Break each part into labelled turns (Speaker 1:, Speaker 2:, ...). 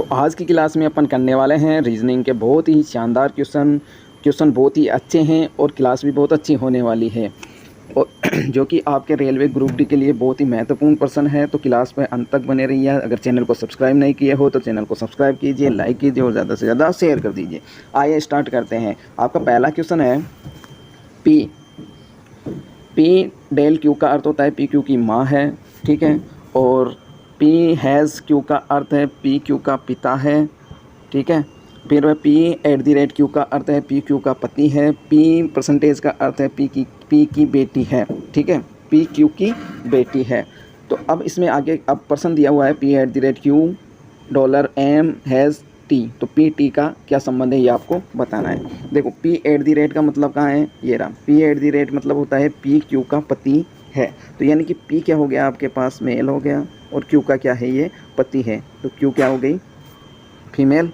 Speaker 1: तो आज की क्लास में अपन करने वाले हैं रीजनिंग के बहुत ही शानदार क्वेश्चन बहुत ही अच्छे हैं और क्लास भी बहुत अच्छी होने वाली है और जो कि आपके रेलवे ग्रुप डी के लिए बहुत ही महत्वपूर्ण प्रश्न है। तो क्लास में अंत तक बने रहिए। अगर चैनल को सब्सक्राइब नहीं किए हो तो चैनल को सब्सक्राइब कीजिए, लाइक कीजिए और ज़्यादा से ज़्यादा शेयर कर दीजिए। आइए स्टार्ट करते हैं। आपका पहला क्वेश्चन है पी डेल क्यू का अर्थ होता है पी क्यू की माँ है, ठीक है। और पी हैज़ क्यू का अर्थ है पी क्यू का पिता है, ठीक है। फिर वह P at the rate Q का अर्थ है पी क्यू का पति है। पी परसेंटेज का अर्थ है पी की बेटी है, ठीक है। पी क्यू की बेटी है। तो अब इसमें आगे अब पर्सन दिया हुआ है P at the rate Q dollar M has T. तो पी टी का क्या संबंध है ये आपको बताना है। देखो पी एट दी रेट का मतलब कहाँ है, ये रहा। पी एट दी रेट मतलब होता है पी क्यू का पति है। तो यानी कि पी क्या हो गया आपके पास, मेल हो गया, और क्यू का क्या है, ये पति है। तो क्यू क्या हो गई, फीमेल।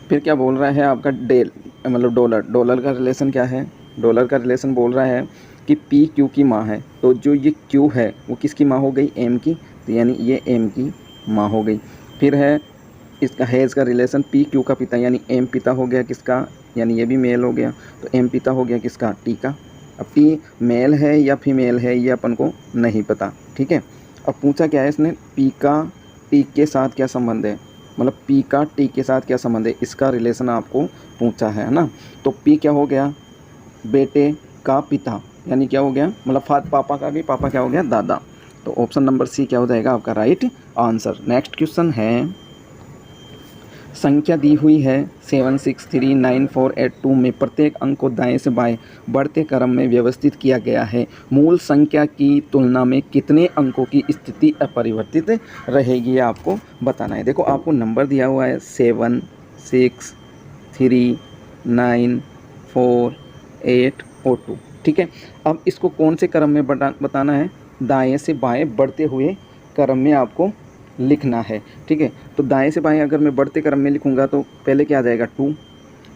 Speaker 1: फिर क्या बोल रहा है आपका डेल मतलब डॉलर का रिलेशन क्या है, डॉलर का रिलेशन बोल रहा है कि पी क्यू की माँ है। तो जो ये क्यू है वो किसकी माँ हो गई, एम की। तो यानी ये एम की माँ हो गई। फिर है इसका हैज़ का रिलेशन पी क्यू का पिता, यानी एम पिता हो गया किसका, यानी ये भी मेल हो गया। तो एम पिता हो गया किसका, टी का। अब टी मेल है या फीमेल है ये अपन को नहीं पता, ठीक है। अब पूछा क्या है इसने, पी का टी के साथ क्या संबंध है, मतलब पी का टी के साथ क्या संबंध है, इसका रिलेशन आपको पूछा है ना। तो पी क्या हो गया, बेटे का पिता, यानी क्या हो गया, मतलब पापा का भी पापा क्या हो गया, दादा। तो ऑप्शन नंबर सी क्या हो जाएगा आपका राइट आंसर। नेक्स्ट क्वेश्चन है, संख्या दी हुई है 7639482 में प्रत्येक अंक को दाएं से बाएं बढ़ते क्रम में व्यवस्थित किया गया है। मूल संख्या की तुलना में कितने अंकों की स्थिति अपरिवर्तित रहेगी, आपको बताना है। देखो आपको नंबर दिया हुआ है 7 6 3 9 4 8 और 2, ठीक है। अब इसको कौन से क्रम में बताना है, दाएँ से बाएँ बढ़ते हुए क्रम में आपको लिखना है, ठीक है। तो दाएं से बाएं अगर मैं बढ़ते क्रम में लिखूंगा तो पहले क्या आ जाएगा 2,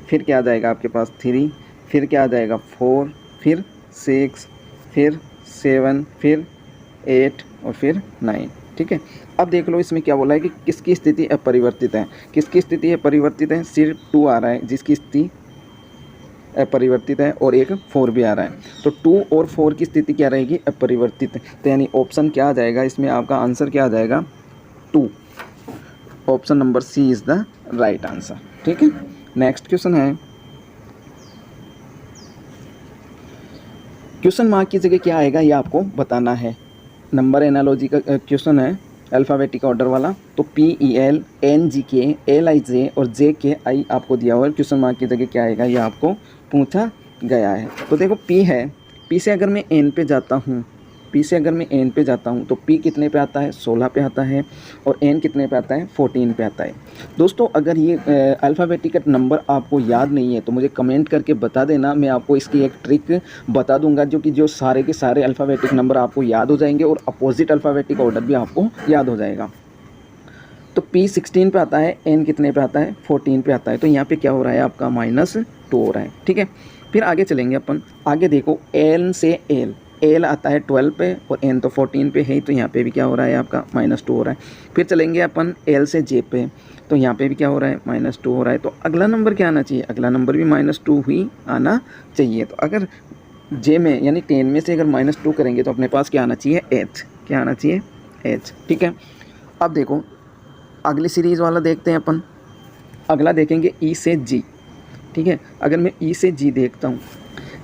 Speaker 1: फिर क्या आ जाएगा आपके पास 3, फिर क्या आ जाएगा 4, फिर 6, फिर 7, फिर 8 और फिर 9, ठीक है। अब देख लो इसमें क्या बोला है कि किसकी स्थिति अपरिवर्तित है। किसकी स्थिति अपरिवर्तित है, सिर्फ 2 आ रहा है जिसकी स्थिति अपरिवर्तित है और एक 4 भी आ रहा है। तो 2 और 4 की स्थिति क्या रहेगी, अपरिवर्तित। तो यानी ऑप्शन क्या आ जाएगा इसमें, आपका आंसर क्या आ जाएगा 2। Option number C is the right answer, ठीक है। नेक्स्ट क्वेश्चन है, क्वेश्चन मार्क की जगह क्या आएगा ये आपको बताना है। नंबर एनालॉजी का क्वेश्चन है, अल्फ़ाबेटिक ऑर्डर वाला। तो PEL NGK LIJ और JKI आपको दिया हुआ है। क्वेश्चन मार्क की जगह क्या आएगा ये आपको पूछा गया है। तो देखो P है, P से अगर मैं N पे जाता हूँ, P से अगर मैं N पे जाता हूँ तो P कितने पे आता है, 16 पे आता है, और N कितने पे आता है, 14 पे आता है। दोस्तों अगर ये अल्फ़ाबेटिक नंबर आपको याद नहीं है तो मुझे कमेंट करके बता देना, मैं आपको इसकी एक ट्रिक बता दूंगा जो कि जो सारे के सारे अल्फ़ाबेटिक नंबर आपको याद हो जाएंगे और अपोजिट अल्फ़ाबेटिक ऑर्डर भी आपको याद हो जाएगा। तो P 16 पे आता है, N कितने पे आता है, 14 पे आता है। तो यहाँ पे क्या हो रहा है आपका -2 हो रहा है, ठीक है। फिर आगे चलेंगे अपन, आगे देखो N से L आता है 12 पे और N तो 14 पे है, तो यहाँ पे भी क्या हो रहा है आपका -2 हो रहा है। फिर चलेंगे अपन L से J पे, तो यहाँ पे भी क्या हो रहा है, -2 हो रहा है। तो अगला नंबर क्या आना चाहिए, अगला नंबर भी -2 ही आना चाहिए। तो अगर J में यानी 10 में से अगर -2 करेंगे तो अपने पास क्या आना चाहिए, H, क्या आना चाहिए, H, ठीक है। अब देखो अगली सीरीज़ वाला देखते हैं अपन, अगला देखेंगे E से G, ठीक है। अगर मैं E से G देखता हूँ,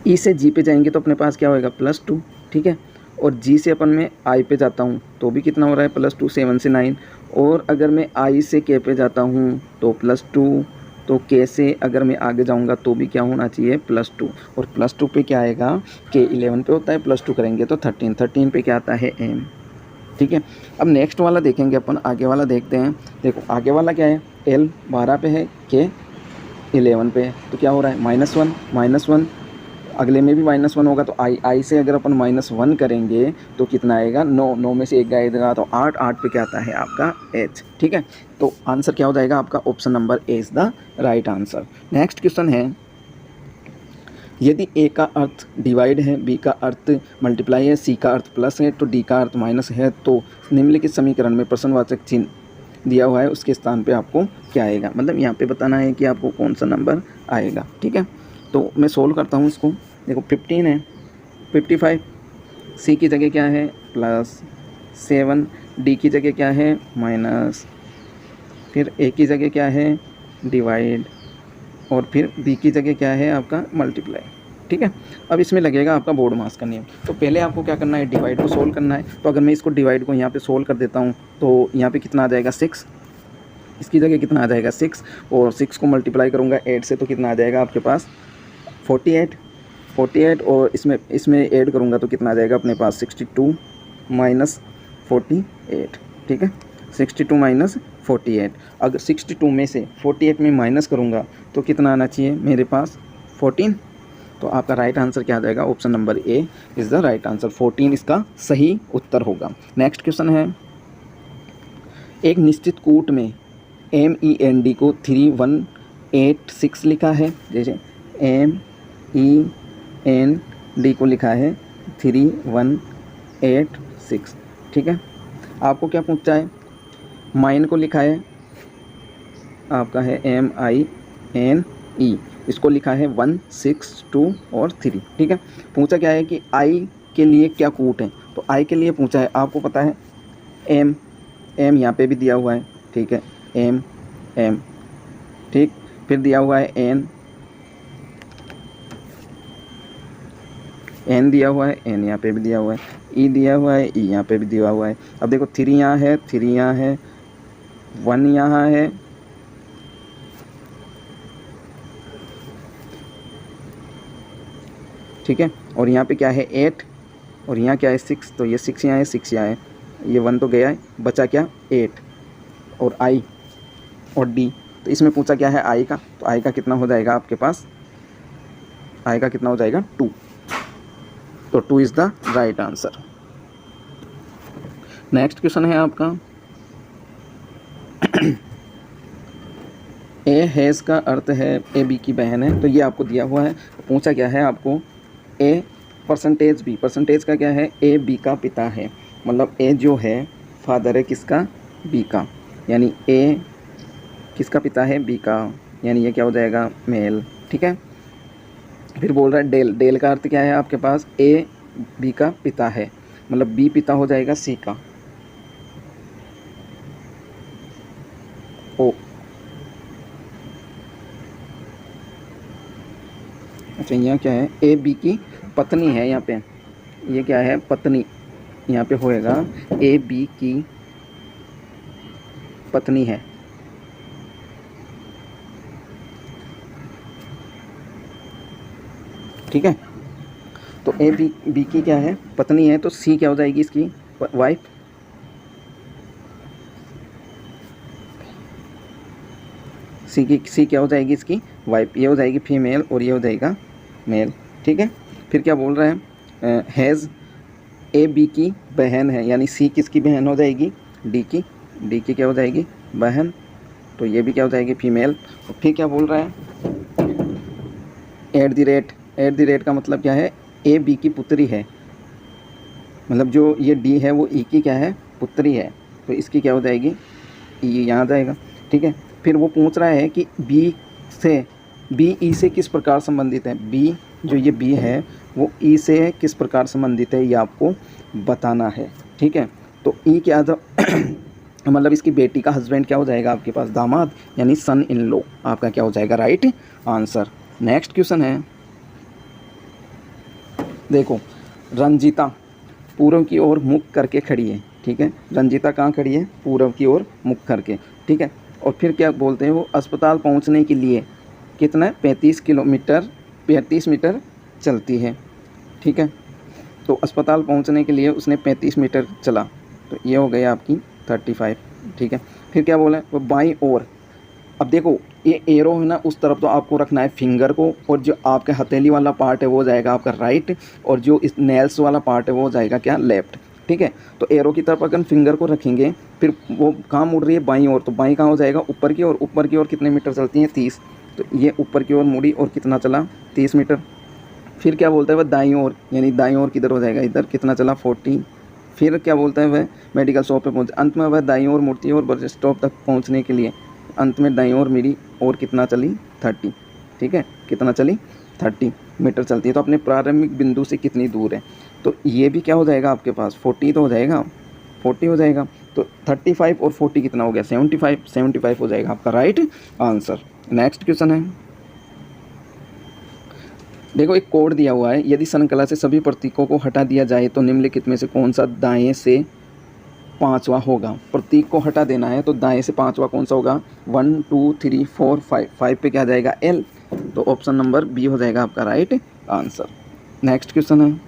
Speaker 1: E से G पे जाएंगे तो अपने पास क्या होएगा, +2, ठीक है। और G से अपन मैं I पे जाता हूँ तो भी कितना हो रहा है, +2, 7 से 9। और अगर मैं I से K पे जाता हूँ तो +2, तो K से अगर मैं आगे जाऊँगा तो भी क्या होना चाहिए, +2। और +2 पे क्या आएगा, K 11 पे होता है, +2 करेंगे तो 13 पे क्या आता है, M, ठीक है। अब नेक्स्ट वाला देखेंगे अपन, आगे वाला देखते हैं। देखो आगे वाला क्या है, L 12 पे है, K 11 पे है, तो क्या हो रहा है, -1, अगले में भी -1 होगा। तो I से अगर अपन -1 करेंगे तो कितना आएगा, 9 में से 1 जाएगा तो 8 पे क्या आता है आपका H, ठीक है। तो आंसर क्या हो जाएगा आपका, option number A is the right answer. Next question है, यदि A का अर्थ डिवाइड है, B का अर्थ मल्टीप्लाई है, C का अर्थ प्लस है तो D का अर्थ माइनस है, तो निम्नलिखित समीकरण में प्रश्नवाचक चिन्ह दिया हुआ है उसके स्थान पे आपको क्या आएगा, मतलब यहाँ पे बताना है कि आपको कौन सा नंबर आएगा। ठीक है, तो मैं सोल्व करता हूँ इसको। देखो 15 है, 55, सी की जगह क्या है +7, डी की जगह क्या है माइनस, फिर ए की जगह क्या है डिवाइड, और फिर बी की जगह क्या है आपका मल्टीप्लाई। ठीक है, अब इसमें लगेगा आपका बोर्ड मास का नियम। तो पहले आपको क्या करना है, डिवाइड को सोल्व करना है। तो अगर मैं इसको डिवाइड को यहाँ पे सोल्व कर देता हूँ तो यहाँ पे कितना आ जाएगा 6, इसकी जगह कितना आ जाएगा 6, और 6 को मल्टीप्लाई करूँगा 8 से तो कितना आ जाएगा आपके पास 48, और इसमें ऐड करूँगा तो कितना आ जाएगा अपने पास 62 माइनस 48। ठीक है, 62 माइनस 48। अगर 62 में से 48 में माइनस करूँगा तो कितना आना चाहिए मेरे पास 14। तो आपका राइट आंसर क्या आ जाएगा, option number A is the right answer, 14 इसका सही उत्तर होगा। नेक्स्ट क्वेश्चन है, एक निश्चित कूट में MEND को 3186 लिखा है, जैसे MEND को लिखा है 3186। ठीक है, आपको क्या पूछा है, माइन को लिखा है आपका है MINE, इसको लिखा है 1 6 2 और 3। ठीक है, पूछा क्या है कि आई के लिए क्या कूट है, तो आई के लिए पूछा है, आपको पता है एम यहाँ पे भी दिया हुआ है। ठीक है, एम ठीक, फिर दिया हुआ है एन दिया हुआ है, एन यहाँ पे भी दिया हुआ है, ई दिया हुआ है, ई यहाँ पे भी दिया हुआ है। अब देखो 3 यहाँ है, 3 यहाँ है, 1 यहाँ है, ठीक है, और यहाँ पे क्या है 8, और यहाँ क्या है 6, तो ये 6 यहाँ है, 6 यहाँ है, ये 1 तो गया है, बचा क्या 8, और आई और डी। तो इसमें पूछा क्या है आई का, तो आई का कितना हो जाएगा आपके पास, आई का कितना हो जाएगा 2, तो 2 is the right answer. Next question है आपका ए हैज़ का अर्थ है ए बी की बहन है, तो ये आपको दिया हुआ है। पूछा क्या है आपको ए परसेंटेज बी, परसेंटेज का क्या है ए बी का पिता है, मतलब ए जो है फादर है किसका बी का, यानी ए किसका पिता है बी का, यानी ये क्या हो जाएगा मेल। ठीक है, फिर बोल रहा है डेल, डेल का अर्थ क्या है आपके पास ए बी का पिता है, मतलब बी पिता हो जाएगा सी का, ओ अच्छा यहाँ क्या है ए बी की पत्नी है, यहाँ पे ये क्या है पत्नी, यहाँ पे होएगा ए बी की पत्नी है। ठीक है, तो ए बी की क्या है पत्नी है, तो सी क्या हो जाएगी इसकी वाइफ, सी क्या हो जाएगी इसकी वाइफ, ये हो जाएगी फीमेल और ये हो जाएगा मेल। ठीक है, फिर क्या बोल रहे हैं हैज़ ए बी की बहन है, यानी सी किसकी बहन हो जाएगी डी की, डी की क्या हो जाएगी बहन, तो ये भी क्या हो जाएगी फीमेल। और फिर क्या बोल रहा है एट द रेट का मतलब क्या है ए बी की पुत्री है, मतलब जो ये डी है वो ई की क्या है पुत्री है, तो इसकी क्या हो जाएगी ई यहाँ जाएगा। ठीक है, फिर वो पूछ रहा है कि बी ई से किस प्रकार संबंधित है, बी जो ये बी है वो ई से किस प्रकार संबंधित है ये आपको बताना है। ठीक है, तो ई क्या मतलब इसकी बेटी का हस्बैंड क्या हो जाएगा आपके पास दामाद, यानी सन इन लॉ, आपका क्या हो जाएगा राइट आंसर। नेक्स्ट क्वेश्चन है, देखो रंजीता पूर्व की ओर मुख करके खड़ी है। ठीक है, रंजीता कहाँ खड़ी है पूर्व की ओर मुख करके। ठीक है, और फिर क्या बोलते हैं वो अस्पताल पहुंचने के लिए कितना 35 मीटर चलती है। ठीक है, तो अस्पताल पहुंचने के लिए उसने 35 मीटर चला, तो ये हो गया आपकी 35। ठीक है, फिर क्या बोला है वो बाईं ओर, अब देखो ये एरो है ना उस तरफ तो आपको रखना है फिंगर को, और जो आपके हथेली वाला पार्ट है वो जाएगा आपका राइट, और जो इस नेल्स वाला पार्ट है वो जाएगा क्या लेफ्ट। ठीक है, तो एरो की तरफ अगर फिंगर को रखेंगे फिर वो कहाँ मुड़ रही है बाईं ओर, तो बाईं कहाँ हो जाएगा ऊपर की ओर, ऊपर की ओर कितने मीटर चलती हैं 30, तो ये ऊपर की ओर मुड़ी और कितना चला 30 मीटर। फिर क्या बोलता है वह दाईं ओर, यानी दाईं ओर किधर हो जाएगा इधर कितना चला 40 फिर क्या बोलता है वह मेडिकल शॉप पे पहुँचे। अंत में वह दाईं ओर मुड़ती है और बस स्टॉप तक पहुँचने के लिए अंत में दाईं ओर मेरी और कितना चली 30, ठीक है, कितना चली 30 मीटर चलती है। तो अपने प्रारंभिक बिंदु से कितनी दूर है, तो ये भी क्या हो जाएगा आपके पास 40 तो हो जाएगा, 40 हो जाएगा। तो 35 और 40 कितना हो गया 75 हो जाएगा आपका राइट आंसर। नेक्स्ट क्वेश्चन है, देखो एक कोड दिया हुआ है, यदि श्रृंखला से सभी प्रतीकों को हटा दिया जाए तो निम्नलिखित में से कौन सा दाएं से पांचवा होगा। प्रतीक को हटा देना है तो दाएं से पांचवा कौन सा होगा 1 2 3 4 5, 5 पे क्या जाएगा एल, तो ऑप्शन नंबर बी हो जाएगा आपका राइट आंसर। नेक्स्ट क्वेश्चन है,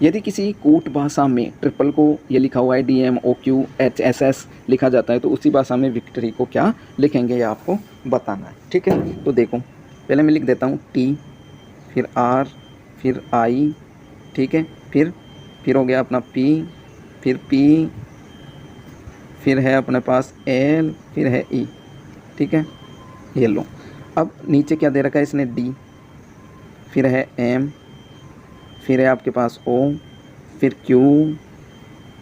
Speaker 1: यदि किसी कूट भाषा में ट्रिपल को ये लिखा हुआ है DMOQHSS लिखा जाता है तो उसी भाषा में विक्ट्री को क्या लिखेंगे, ये आपको बताना है, ठीक है। तो देखो पहले मैं लिख देता हूँ T, फिर R, फिर I, ठीक है, फिर हो गया अपना P, फिर P, फिर है अपने पास L, फिर है E, ठीक है, ये लो। अब नीचे क्या दे रखा है इसने D, फिर है M, फिर है आपके पास O, फिर Q,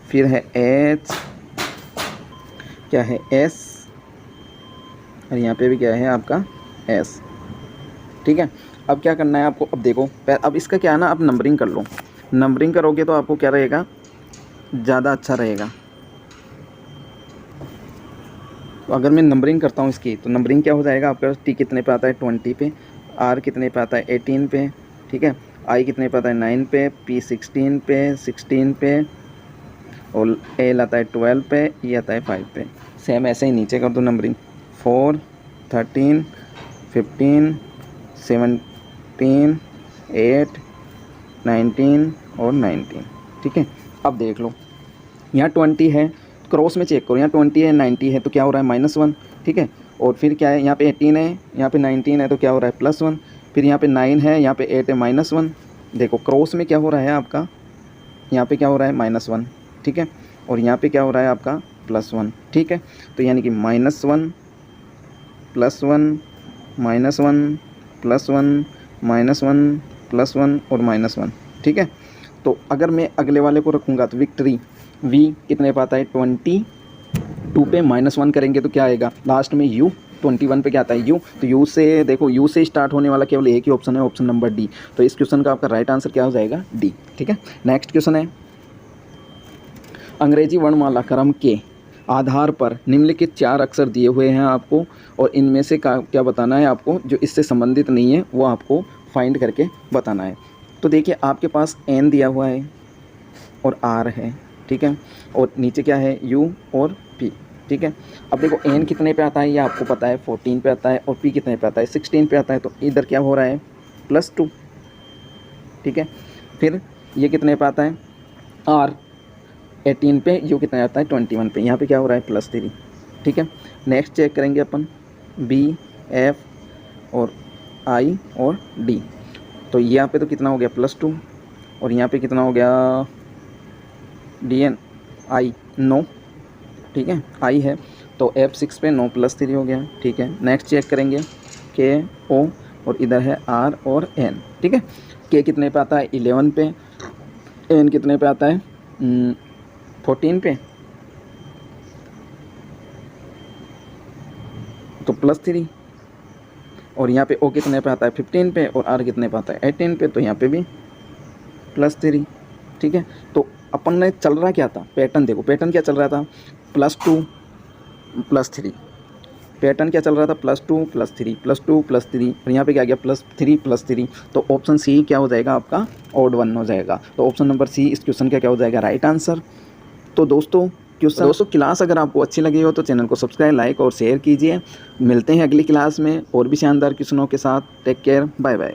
Speaker 1: फिर है H, क्या है S, और यहाँ पे भी क्या है आपका S, ठीक है। अब क्या करना है आपको, अब देखो अब इसका क्या है ना, आप नंबरिंग कर लो, नंबरिंग करोगे तो आपको क्या रहेगा ज़्यादा अच्छा रहेगा। तो अगर मैं नंबरिंग करता हूँ इसकी तो नंबरिंग क्या हो जाएगा आपका, T कितने पे आता है 20 पे, R कितने पे आता है 18 पे, ठीक है, I कितने पे आता है 9 पे, P 16 पे और L आता है 12 पे, E आता है 5 पे। सेम ऐसे ही नीचे कर दो नंबरिंग 4 13 15 17 8 19 और 19, ठीक है। अब देख लो यहाँ 20 है, क्रॉस में चेक करो, यहाँ 20 है 90 है तो क्या हो रहा है -1, ठीक है। और फिर क्या है यहाँ पे 18 है, यहाँ पे 19 है तो क्या हो रहा है +1, फिर यहाँ पे 9 है, यहाँ पे 8 है -1। देखो क्रॉस में क्या हो रहा है आपका, यहाँ पे क्या हो रहा है -1, ठीक है, और यहाँ पे क्या हो रहा है आपका +1, ठीक है। तो यानी कि -1 +1 -1 +1 +1 और -1, ठीक है। तो अगर मैं अगले वाले को रखूँगा तो विक्ट्री V कितने पे आता है 22 पे -1 करेंगे तो क्या आएगा लास्ट में U, 21 पे क्या आता है U, तो U से देखो U से स्टार्ट होने वाला केवल एक ही ऑप्शन है, ऑप्शन नंबर D। तो इस क्वेश्चन का आपका राइट आंसर क्या हो जाएगा D, ठीक है। नेक्स्ट क्वेश्चन है, अंग्रेजी वर्णमाला क्रम के आधार पर निम्नलिखित 4 अक्षर दिए हुए हैं आपको और इनमें से क्या बताना है आपको, जो इससे संबंधित नहीं है वो आपको फाइंड करके बताना है। तो देखिए आपके पास N दिया हुआ है और R है, ठीक है, और नीचे क्या है U और P, ठीक है। अब देखो N कितने पे आता है ये आपको पता है 14 पे आता है और P कितने पे आता है 16 पे आता है, तो इधर क्या हो रहा है +2, ठीक है। फिर ये कितने पे आता है R 18 पे, U कितना आता है 21 पे, यहाँ पे क्या हो रहा है +3, ठीक है। नेक्स्ट चेक करेंगे अपन B F और I और D, तो यहाँ पे तो कितना हो गया +2 और यहाँ पे कितना हो गया DN I 9, ठीक है, I है तो F6 पे 9 +3 हो गया, ठीक है। नेक्स्ट चेक करेंगे K O और इधर है R और N, ठीक है। K कितने पे आता है 11 पे, N कितने पे आता है 14 पे, तो +3 और यहाँ पे O कितने पे आता है 15 पे और R कितने पे आता है 18 पे, तो यहाँ पे भी +3, ठीक है। तो अपन ने चल रहा क्या था पैटर्न, देखो पैटर्न क्या चल रहा था +2 +3, पैटर्न क्या चल रहा था +2 +3 +2 +3 और यहाँ पे क्या गया +3 +3, तो ऑप्शन सी क्या हो जाएगा आपका ऑड 1 हो जाएगा। तो ऑप्शन नंबर सी इस क्वेश्चन का क्या हो जाएगा राइट आंसर। तो दोस्तों क्लास अगर आपको अच्छी लगी हो तो चैनल को सब्सक्राइब लाइक और शेयर कीजिए। मिलते हैं अगली क्लास में और भी शानदार क्वेश्चनों के साथ। Take care, bye bye.